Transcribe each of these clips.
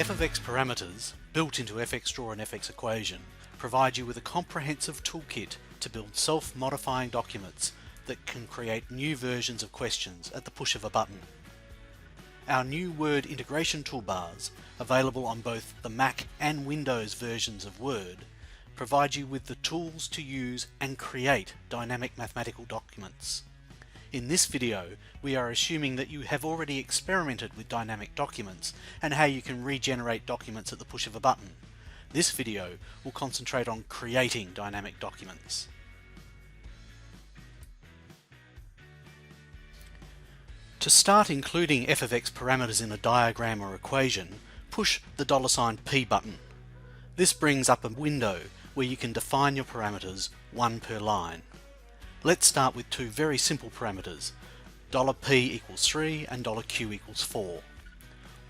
f of x parameters, built into fxdraw and fxequation, provide you with a comprehensive toolkit to build self-modifying documents that can create new versions of questions at the push of a button. Our new Word integration toolbars, available on both the Mac and Windows versions of Word, provide you with the tools to use and create dynamic mathematical documents. In this video, we are assuming that you have already experimented with dynamic documents and how you can regenerate documents at the push of a button. This video will concentrate on creating dynamic documents. To start including f of x parameters in a diagram or equation, push the $P button. This brings up a window where you can define your parameters, one per line. Let's start with two very simple parameters, $P equals 3 and $Q equals 4.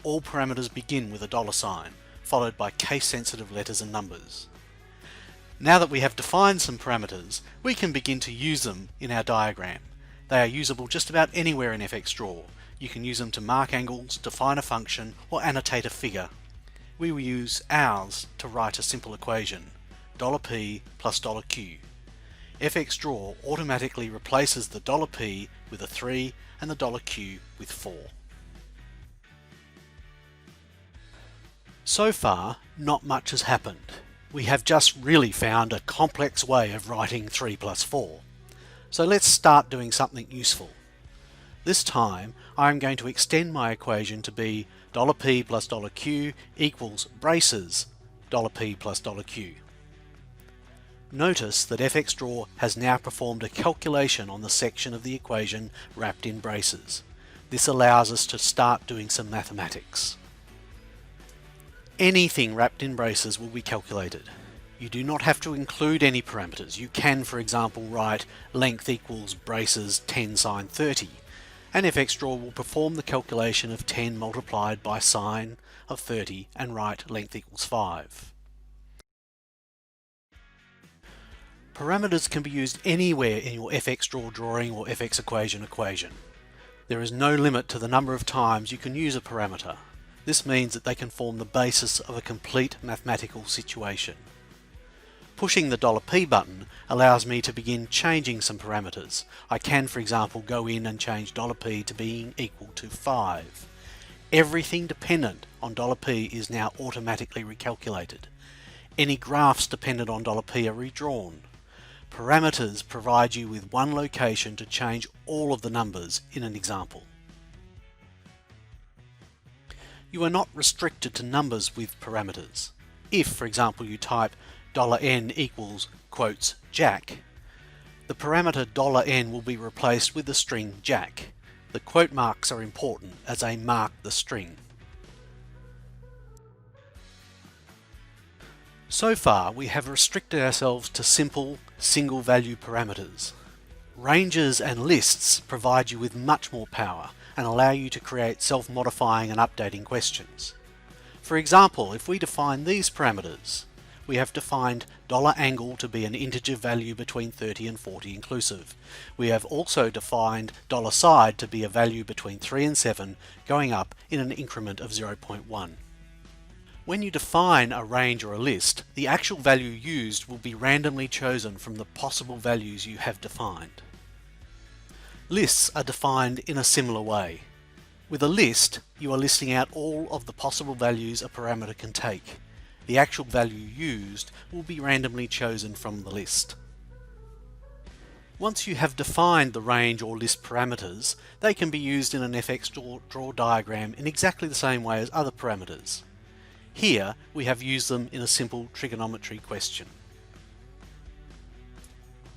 All parameters begin with a $, followed by case-sensitive letters and numbers. Now that we have defined some parameters, we can begin to use them in our diagram. They are usable just about anywhere in fxdraw. You can use them to mark angles, define a function, or annotate a figure. We will use ours to write a simple equation, $P plus $Q. fxdraw automatically replaces the $P with a 3 and the $Q with 4. So far, not much has happened. We have just really found a complex way of writing 3 plus 4. So let's start doing something useful. This time, I am going to extend my equation to be $P plus $Q equals braces $P plus $Q. Notice that fxdraw has now performed a calculation on the section of the equation wrapped in braces. This allows us to start doing some mathematics. Anything wrapped in braces will be calculated. You do not have to include any parameters. You can, for example, write length equals braces 10 sine 30, and fxdraw will perform the calculation of 10 multiplied by sine of 30 and write length equals 5. Parameters can be used anywhere in your fxdraw drawing or fxequation equation. There is no limit to the number of times you can use a parameter. This means that they can form the basis of a complete mathematical situation. Pushing the $P button allows me to begin changing some parameters. I can, for example, go in and change $P to being equal to 5. Everything dependent on $P is now automatically recalculated. Any graphs dependent on $P are redrawn. Parameters provide you with one location to change all of the numbers in an example. You are not restricted to numbers with parameters. If, for example, you type $n equals quotes Jack, the parameter $n will be replaced with the string Jack. The quote marks are important as they mark the string. So far, we have restricted ourselves to simple, single-value parameters. Ranges and lists provide you with much more power and allow you to create self-modifying and updating questions. For example, if we define these parameters, we have defined $angle to be an integer value between 30 and 40 inclusive. We have also defined $side to be a value between 3 and 7 going up in an increment of 0.1. When you define a range or a list, the actual value used will be randomly chosen from the possible values you have defined. Lists are defined in a similar way. With a list, you are listing out all of the possible values a parameter can take. The actual value used will be randomly chosen from the list. Once you have defined the range or list parameters, they can be used in an fxdraw diagram in exactly the same way as other parameters. Here, we have used them in a simple trigonometry question.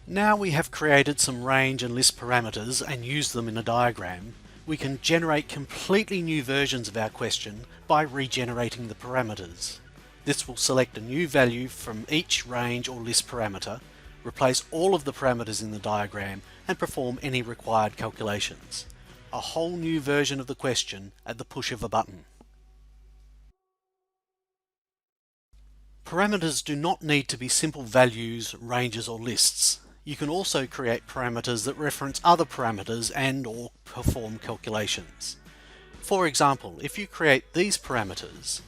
Now we have created some range and list parameters and used them in a diagram, we can generate completely new versions of our question by regenerating the parameters. This will select a new value from each range or list parameter, replace all of the parameters in the diagram, and perform any required calculations. A whole new version of the question at the push of a button. Parameters do not need to be simple values, ranges, or lists. You can also create parameters that reference other parameters and/or perform calculations. For example, if you create these parameters,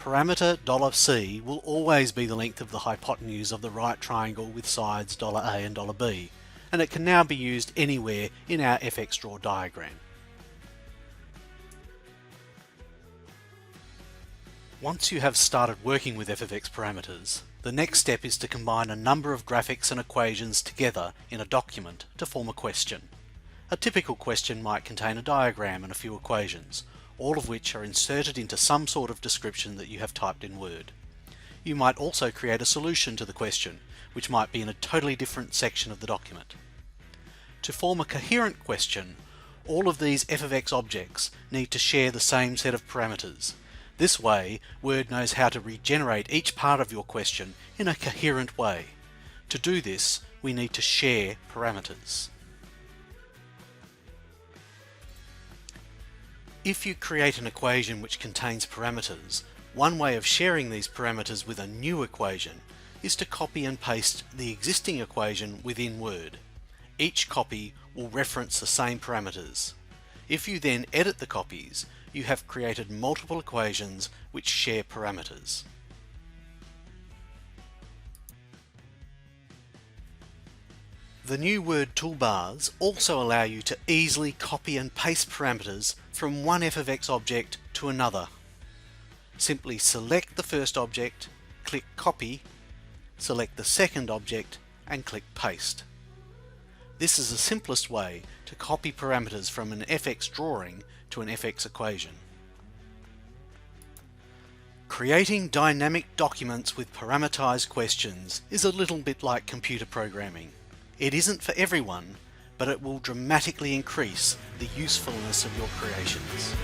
Parameter $C will always be the length of the hypotenuse of the right triangle with sides $A and $B, and it can now be used anywhere in our FXdraw diagram. Once you have started working with f of x parameters, the next step is to combine a number of graphics and equations together in a document to form a question. A typical question might contain a diagram and a few equations, all of which are inserted into some sort of description that you have typed in Word. You might also create a solution to the question, which might be in a totally different section of the document. To form a coherent question, all of these f of x objects need to share the same set of parameters. This way, Word knows how to regenerate each part of your question in a coherent way. To do this, we need to share parameters. If you create an equation which contains parameters, one way of sharing these parameters with a new equation is to copy and paste the existing equation within Word. Each copy will reference the same parameters. If you then edit the copies, you have created multiple equations which share parameters. The new Word toolbars also allow you to easily copy and paste parameters from one f of x object to another. Simply select the first object, click Copy, select the second object and click Paste. This is the simplest way to copy parameters from an FX drawing to an FX equation. Creating dynamic documents with parameterized questions is a little bit like computer programming. It isn't for everyone, but it will dramatically increase the usefulness of your creations.